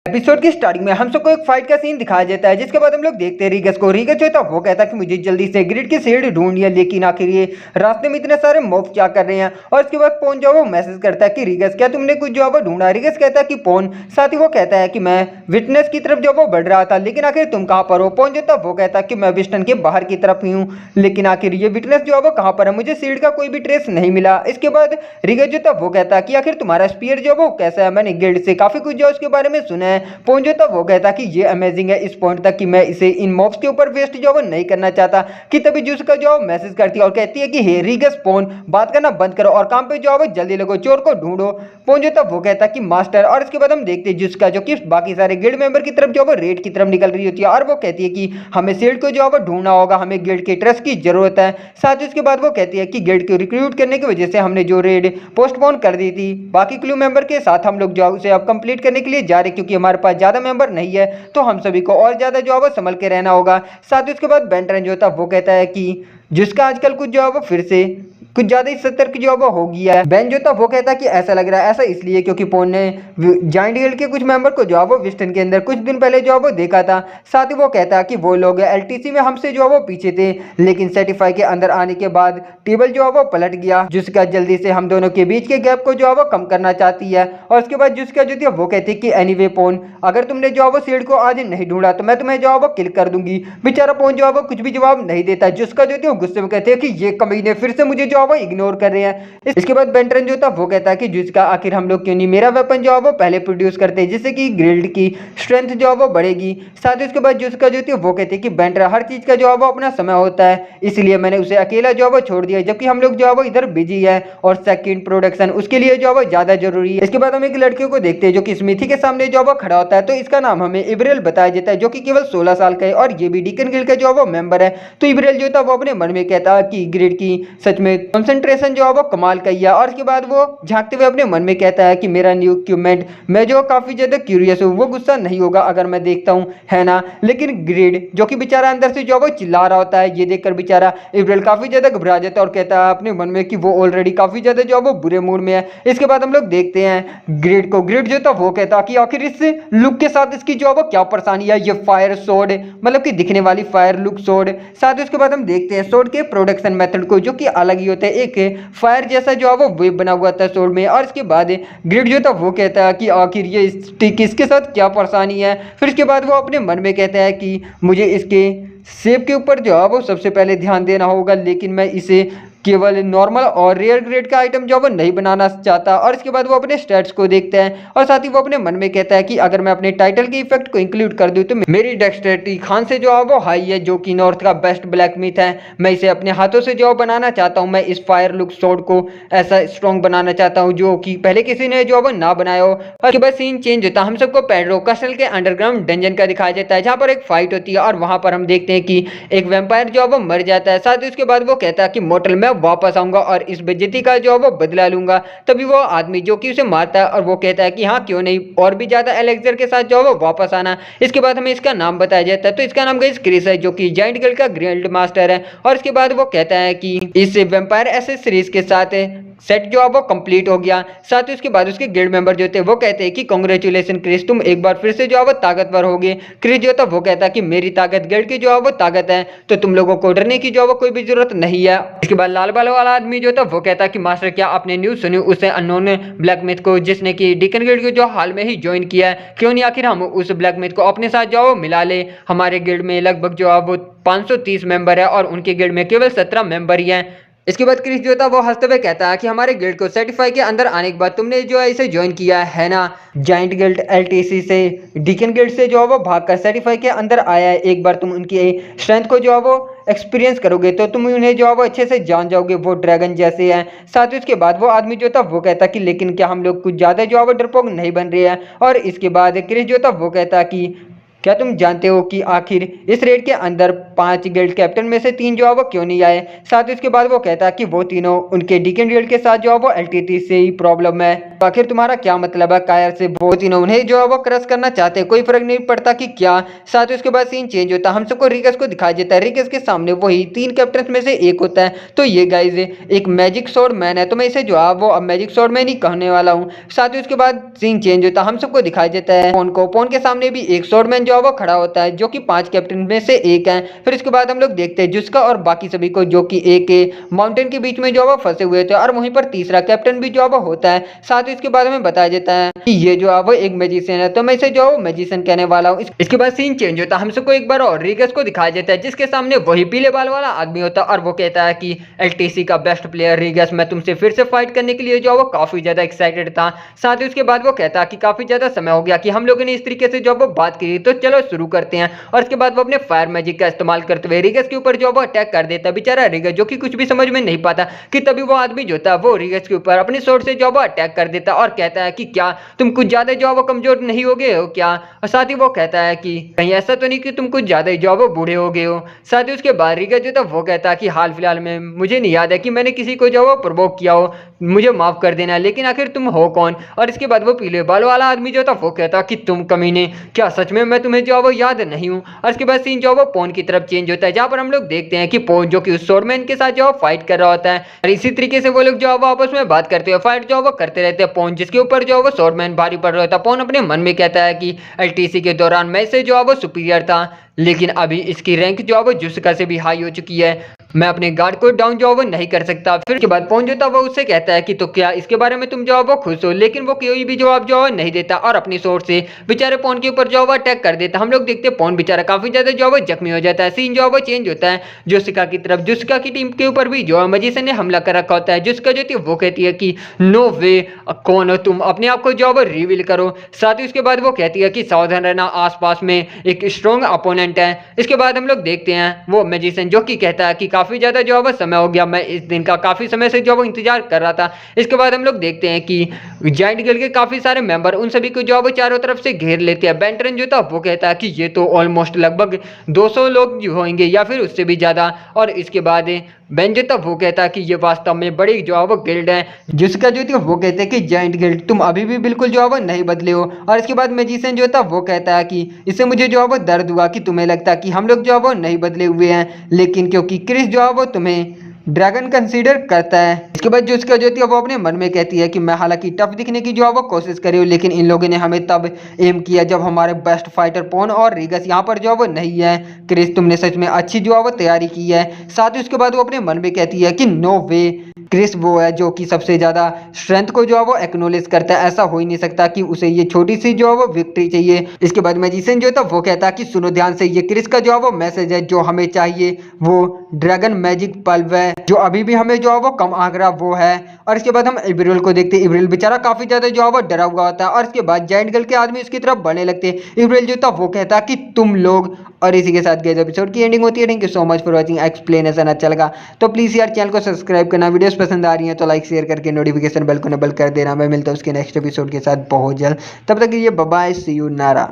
Episode की starting में हम सबको एक फाइट का सीन दिखाया जाता है, जिसके बाद हम लोग देखते हैं रीगस को। रीगस जो था वो कहता है कि मुझे जल्दी से ग्रिड की शील्ड ढूंढनी है, लेकिन आखिर ये रास्ते में इतने सारे मॉब्स क्या कर रहे हैं। और इसके बाद पोन जो वो मैसेज करता है कि रीगस क्या तुमने कुछ जो वो ढूंढा। रीगस कहता है कि पोन, साथ ही वो कहता है कि मैं विटनेस की तरफ जो वो बढ़ रहा था, लेकिन आखिर तुम कहाँ पर हो। पोन जो था वो कहता है कि मैं विस्टन के बाहर की तरफ ही हूँ, लेकिन आखिर ये विटनेस जो है वो कहाँ पर है, मुझे शील्ड का कोई भी ट्रेस नहीं मिला। इसके बाद रीगस जो था वो कहता है कि आखिर तुम्हारा स्पीयर जो वो कैसा है, मैंने गिल्ड से काफी कुछ जो उसके बारे में सुना है। पोन जो था वो कहता कि ये अमेजिंग है इस पॉइंट तक कि मैं इसे इन मॉब्स के ऊपर वेस्ट जो वो नहीं करना चाहता। कि तभी जूस का जो मैसेज करती है और कहती है कि हे रीगस पोन, बात करना बंद करो और काम पे जो वो जल्दी लगो, चोर को ढूंढो। पोन जो था वो कहता कि मास्टर। और इसके बाद हम देखते हैं जूस का जो कि बाकी सारे गिल्ड मेंबर की तरफ जो वो रेड की तरफ निकल रही होती है, और वो कहती है कि हमें शील्ड को जो वो ढूंढना होगा, हमें गिल्ड के ट्रस्ट की जरूरत है। साथ ही उसके बाद वो कहती है कि गिल्ड को रिक्रूट करने की वजह से हमने जो रेड पोस्टपोन कर दी थी, बाकी क्लू मेंबर के साथ हम लोग जो उसे अब कंप्लीट करने के लिए जा रहे, क्योंकि हमारे पास ज्यादा मेंबर नहीं है, तो हम सभी को और ज्यादा जो है वो संभल के रहना होगा। साथ ही उसके बाद बेंटन जो था वो कहता है कि जिसका आजकल कुछ जो है वो फिर से कुछ ज्यादा ही सतर्क जो वो हो गया है। बेन जो था वो कहता है कि ऐसा लग रहा है, ऐसा इसलिए क्योंकि पोन ने जायंट गिल्ड के कुछ मेंबर को जो है वो विस्टन के अंदर कुछ दिन पहले जो है वो देखा था। साथ ही वो कहता है कि वो लोग एलटीसी में हमसे जो है वो पीछे थे, लेकिन सर्टिफाई के अंदर आने के बाद टेबल जो है वो पलट गया, जिसका जल्दी से हम दोनों के बीच के गैप को जो है वो कम करना चाहती है। और उसके बाद जिसका जो थी वो कहती है कि एनीवे पोन, अगर तुमने जो है वो शील्ड को आज नहीं ढूंढा तो मैं तुम्हें जो है वो किल कर दूंगी। बेचारा पोन जो है वो कुछ भी जवाब नहीं देता। जिसका जो थी वो गुस्से में कहते हैं कि ये कमीने फिर से मुझे जो है वो इग्नोर कर रहे हैं। इसके बाद बेंटन जो था वो कहता है कि जिसका आखिर हम लोग क्यों नहीं मेरा वेपन जो है वो पहले प्रोड्यूस करते हैं, जिससे कि गिल्ड की स्ट्रेंथ जो है वो बढ़ेगी। साथ ही उसके बाद जिसका जो थी वो कहते हैं कि बेंटर हर चीज का जो है वो अपना समय होता है, इसलिए मैंने उसे अकेला जो है वो छोड़ दिया, जबकि हम लोग जो है वो इधर बिजी है और सेकंड प्रोडक्शन उसके लिए जो है वो ज्यादा जरूरी है। इसके बाद हम एक लड़के को देखते हैं जो कि स्मिथी के सामने जो है वो खड़ा होता है, तो इसका नाम हमें इब्रेल बताया जाता है, जो कि केवल 16 साल का है और ये भी डीकन गिल्ड का जो है वो मेंबर है। तो इब्रेल जो था वो अपने मन में कहता है कि ग्रिड की सच में कंसंट्रेशन जो है वो कमाल का ही है। और उसके बाद वो झांकते हुए अपने मन में कहता है कि मेरा न्यू इक्विपमेंट, मैं जो काफी ज्यादा क्यूरियस हूँ, वो गुस्सा नहीं होगा अगर मैं देखता हूँ, है ना। लेकिन ग्रिड जो कि बेचारा अंदर से जो वो चिल्ला रहा होता है, ये देखकर बेचारा इब्रेल काफी ज्यादा घबरा जाता है और कहता है अपने मन में कि वो ऑलरेडी काफी ज्यादा जो वो बुरे मूड में है। इसके बाद हम लोग देखते हैं ग्रिड को। ग्रिड जो था वो कहता कि आखिर इस लुक के साथ इसकी जो वो क्या परेशानी है, ये फायर सोर्ड मतलब कि दिखने वाली फायर लुक सोर्ड। साथ ही उसके बाद हम देखते हैं सोर्ड के प्रोडक्शन मेथड को, जो कि अलग ही होता है, एक फायर जैसा जो है वो वेब बना हुआ था सोर्ड में। और इसके बाद ग्रिड जो था वो कहता है कि आखिर ये स्टिक इसके साथ क्या परेशानी है। फिर इसके बाद वो अपने मन में कहता है कि मुझे इसके सेब के ऊपर जो है वो सबसे पहले ध्यान देना होगा, लेकिन मैं इसे केवल नॉर्मल और रेयर ग्रेड का आइटम जो वो नहीं बनाना चाहता। और इसके बाद वो अपने स्टैट्स को देखता है और साथ ही वो अपने मन में कहता है कि अगर मैं अपने टाइटल के इफेक्ट को इंक्लूड कर दूं तो मेरी डेक्सटेरिटी खान से जो है वो हाई है, जो कि नॉर्थ का बेस्ट ब्लैक मीथ है। मैं इसे अपने हाथों से जो बनाना चाहता हूँ, मैं इस फायर लुक सोर्ड को ऐसा स्ट्रॉन्ग बनाना चाहता हूँ जो कि पहले किसी ने जो वो ना बनाया हो। और उसके बाद सीन चेंज होता है, हम सबको पेड्रो कसल के अंडरग्राउंड डंजन का दिखाया जाता है, जहाँ पर एक फाइट होती है और वहां पर हम देखते हैं कि एक वैम्पायर जो है वो मर जाता है। साथ ही उसके बाद वो कहता है कि मोटल मैं वापस आऊंगा और इस बेइज्जती का जो है वो बदला लूंगा। तभी वो आदमी जो कि उसे मारता है और वो कहता है कि हाँ क्यों नहीं, और भी ज्यादा एलेक्सर के साथ जो है वो वापस आना। इसके बाद हमें इसका नाम बताया जाता है, तो इसका नाम गाइस क्रिस है, जो कि जायंट गिल्ड का ग्रैंड मास्टर है। और इसके बाद वो कहता है कि इस वैम्पायर एसेसरीज के साथ सेट जो है वो कंप्लीट हो गया। साथ ही उसके बाद उसके गिल्ड मेंबर जो थे वो कहते हैं कि कांग्रेचुलेशन क्रिस, तुम एक बार फिर से जो है वो ताकतवर हो गए। क्रिस जो था वो कहता है कि मेरी ताकत गिल्ड की जो है वो ताकत है, तो तुम लोगों को डरने की जो है वो कोई भी जरूरत नहीं है। इसके बाद लाल बाल वाला आदमी जो था वो कहता है कि मास्टर क्या आपने न्यूज सुनी उसे अननोन ब्लैक मिथ को, जिसने की डीकन गिल्ड को जो हाल में ही ज्वाइन किया है, क्यों नहीं आखिर हम उस ब्लैक मिथ को अपने साथ जो है वो मिला ले। हमारे गिल्ड में लगभग जो है वो 530 मेंबर है और उनके गिल्ड में केवल 17 मेंबर ही हैं। इसके बाद क्रिस जो था वो हंसते हुए कहता है कि हमारे गिल्ड को सर्टिफाई के अंदर आने के बाद तुमने जो है इसे ज्वाइन किया है ना। जायंट गिल्ड एलटीसी से डीकन गिल्ड से जो है वो भागकर सर्टिफाई के अंदर आया है। एक बार तुम उनकी स्ट्रेंथ को जो है वो एक्सपीरियंस करोगे तो तुम उन्हें जो है वो अच्छे से जान जाओगे, वो ड्रैगन जैसे हैं। साथ ही उसके बाद वो आदमी जो था वो कहता कि लेकिन क्या हम लोग कुछ ज्यादा जो है वो डरपोक नहीं बन रहे हैं। और इसके बाद क्रिस जो था वो कहता कि क्या तुम जानते हो कि आखिर इस रेड के अंदर 5 गिल्ड कैप्टन में से 3 जो है वो क्यों नहीं आए? साथ ही उसके बाद वो कहता है कि वो तीनों उनके डीकन गिल्ड के साथ जो है वो एलटीटी से ही प्रॉब्लम है। तो आखिर तुम्हारा क्या मतलब है कायर से? वो तीनों उन्हें जो है वो क्रश करना चाहते हैं, कोई फर्क नहीं पड़ता कि क्या। साथ ही उसके बाद सीन चेंज होता है, हम सबको रिगस को दिखाया जाता है। रिगस के सामने वही 3 कैप्टन में से एक होता है। तो ये गाइज एक मैजिक स्वॉर्ड मैन है, तो मैं इसे जो है वो अब मैजिक स्वॉर्ड मैन ही कहने वाला हूँ। साथ ही उसके बाद सीन चेंज होता है, हम सबको दिखाई देता है पोन के सामने भी एक स्वॉर्ड मैन जो है वो खड़ा होता है, जो कि 5 कैप्टन में से एक है। फिर इसके बाद हम लोग देखते हैं जुस्का और बाकी सभी को, जो कि एक माउंटेन के बीच में जो है वो फंसे हुए थे, और वहीं पर तीसरा कैप्टन भी जो है वो होता है। साथ ही इसके बाद में बताया जाता है कि ये जो है वो एक मैजिशियन है, तो मैं इसे जो है वो मैजिशियन कहने वाला हूँ। इसके बाद सीन चेंज होता है, हम सबको एक बार और रिगस को दिखाया जाता है, जिसके सामने वही पीले बाल वाला आदमी होता है, और वो कहता है कि एलटीसी का बेस्ट प्लेयर रिगस, मैं तुमसे फिर से फाइट करने के लिए जो है वो काफी ज्यादा एक्साइटेड था। साथ ही उसके बाद वो कहता है कि काफी ज्यादा समय हो गया कि हम लोगों ने इस तरीके से जो वो बात की, तो चलो शुरू करते हैं। और इसके बाद वो अपने फायर मैजिक का इस्तेमाल करते हुए रिगस के ऊपर जो वो अटैक कर देता है। बेचारा रिगस जो कि कुछ भी समझ में नहीं पाता कि तभी वो आदमी जो था वो रिगस के ऊपर अपनी स्वॉर्ड से जो वो अटैक कर देता है, और कहता है कि क्या तुम कुछ ज्यादा जो वो कमजोर नहीं हो गए हो क्या? और साथ ही वो कहता है कि कहीं ऐसा तो नहीं कि तुम कुछ ज्यादा ही जो वो बूढ़े हो गए हो। साथ ही उसके बाद रिगस जो था वो कहता है कि हाल फिलहाल में मुझे नहीं याद है कि मैंने किसी को जो वो प्रोवोक किया हो, मुझे माफ कर देना, लेकिन आखिर तुम हो कौन? और इसके बाद वो पीले बाल वाला आदमी जो था वो कहता कि तुम कमीने, क्या सच में मैं तुम्हें जो वो याद नहीं हूँ? और इसके बाद सीन जो वो पोन की तरफ चेंज होता है, जहाँ पर हम लोग देखते हैं कि पोन जो कि उस स्वॉर्डमैन के साथ जो फाइट कर रहा होता है, और इसी तरीके से वो लोग जो वो आपस में बात करते हुए फाइट जो वो करते रहते हैं। पोन जिसके ऊपर जो वो स्वॉर्डमैन भारी पड़ रहा था, पोन अपने मन में कहता है कि एलटीसी के दौरान मैं से जो वो सुपीरियर था, लेकिन अभी इसकी रैंक जो वो जुस्का से भी हाई हो चुकी है, मैं अपने गार्ड को डाउन जो वो नहीं कर सकता। फिर के बाद पोन जो था वो उससे कहता है कि तो क्या इसके बारे में तुम जो वो खुश हो? लेकिन वो कोई भी जवाब जो नहीं देता, और अपनी सोर्स से बेचारे पोन के ऊपर जो वो अटैक कर देता। हम लोग देखते हैं पोन बेचारा काफी ज्यादा जो वो जख्मी हो जाता है। सीन जो वो चेंज होता है जुस्का की तरफ, जुस्का की टीम के ऊपर भी जो मैजिशियन ने हमला कर रखा होता है। जुस्का जो थी वो कहती है कि नो वे, कौन हो तुम, अपने आप को जो वो रिवील करो। साथ ही उसके बाद वो कहती है कि सावधान रहना, आसपास में एक स्ट्रॉन्ग अपोनेंट है। इसके बाद हम लोग देखते हैं वो मैजिशियन जो कि कहता है कि काफी ज्यादा जो है समय हो गया, मैं इस दिन का काफी समय से जो वो इंतजार कर रहा था। इसके बाद हम लोग देखते हैं कि जायंट गिल्ड के काफी सारे मेंबर उन सभी को जो वो चारों तरफ से घेर लेते हैं। बेंटरन जो था वो कहता है कि ये तो ऑलमोस्ट लगभग 200 लोग होंगे या फिर उससे भी ज्यादा। और इसके बाद बेन जो था वो कहता है कि ये वास्तव में बड़ी जो है वो गिल्ड है। जिसका जो थी वो कहते हैं कि जायंट गिल्ड, तुम अभी भी बिल्कुल जो है वो नहीं बदले हो। और इसके बाद मैजिशियन जो था वो कहता है कि इससे मुझे जो है वो दर्द हुआ कि तुम्हें लगता है कि हम लोग जो है वो नहीं बदले हुए हैं, लेकिन क्योंकि क्रिस जो है वो तुम्हें ड्रैगन कंसीडर करता है। इसके बाद जो उसका जो थी वो अपने मन में कहती है कि मैं हालांकि टफ दिखने की जो है वो कोशिश करी हूँ, लेकिन इन लोगों ने हमें तब एम किया जब हमारे बेस्ट फाइटर पोन और रिगस यहाँ पर जो है वो नहीं है। क्रिस, तुमने सच में अच्छी जो है वो तैयारी की है। साथ ही उसके बाद वो अपने मन में कहती है कि नो वे, क्रिस वो है जो कि सबसे ज्यादा स्ट्रेंथ को जो है वो एक्नोलेज करता है, ऐसा हो ही नहीं सकता कि उसे ये छोटी सी जो है वो विक्ट्री चाहिए। इसके बाद मैजिशियन जो था वो कहता है कि सुनो ध्यान से, ये क्रिस का जो है वो मैसेज है, जो हमें चाहिए वो ड्रैगन मैजिक पल्व है, जो अभी भी हमें जो है वो कम आग रहा वो है। और इसके बाद हम इब्रिल को देखते हैं। इब्रिल बेचारा काफी ज्यादा जो है वो डरा हुआ होता है, और इसके बाद जायंट गर्ल के आदमी उसकी तरफ बढ़ने लगते हैं। इब्रिल जो था वो कहता है कि तुम लोग, और इसी के साथ गाइस एपिसोड की एंडिंग होती है। Thank you so much for watching. Explanation अच्छा लगा तो प्लीज यार चैनल को सब्सक्राइब करना, वीडियोस पसंद आ रही है तो लाइक शेयर करके नोटिफिकेशन बेल को इनेबल कर देना। मैं मिलता हूँ उसके नेक्स्ट एपिसोड के साथ बहुत जल्द, तब तक ये बाय बाय, सी यू, नारा।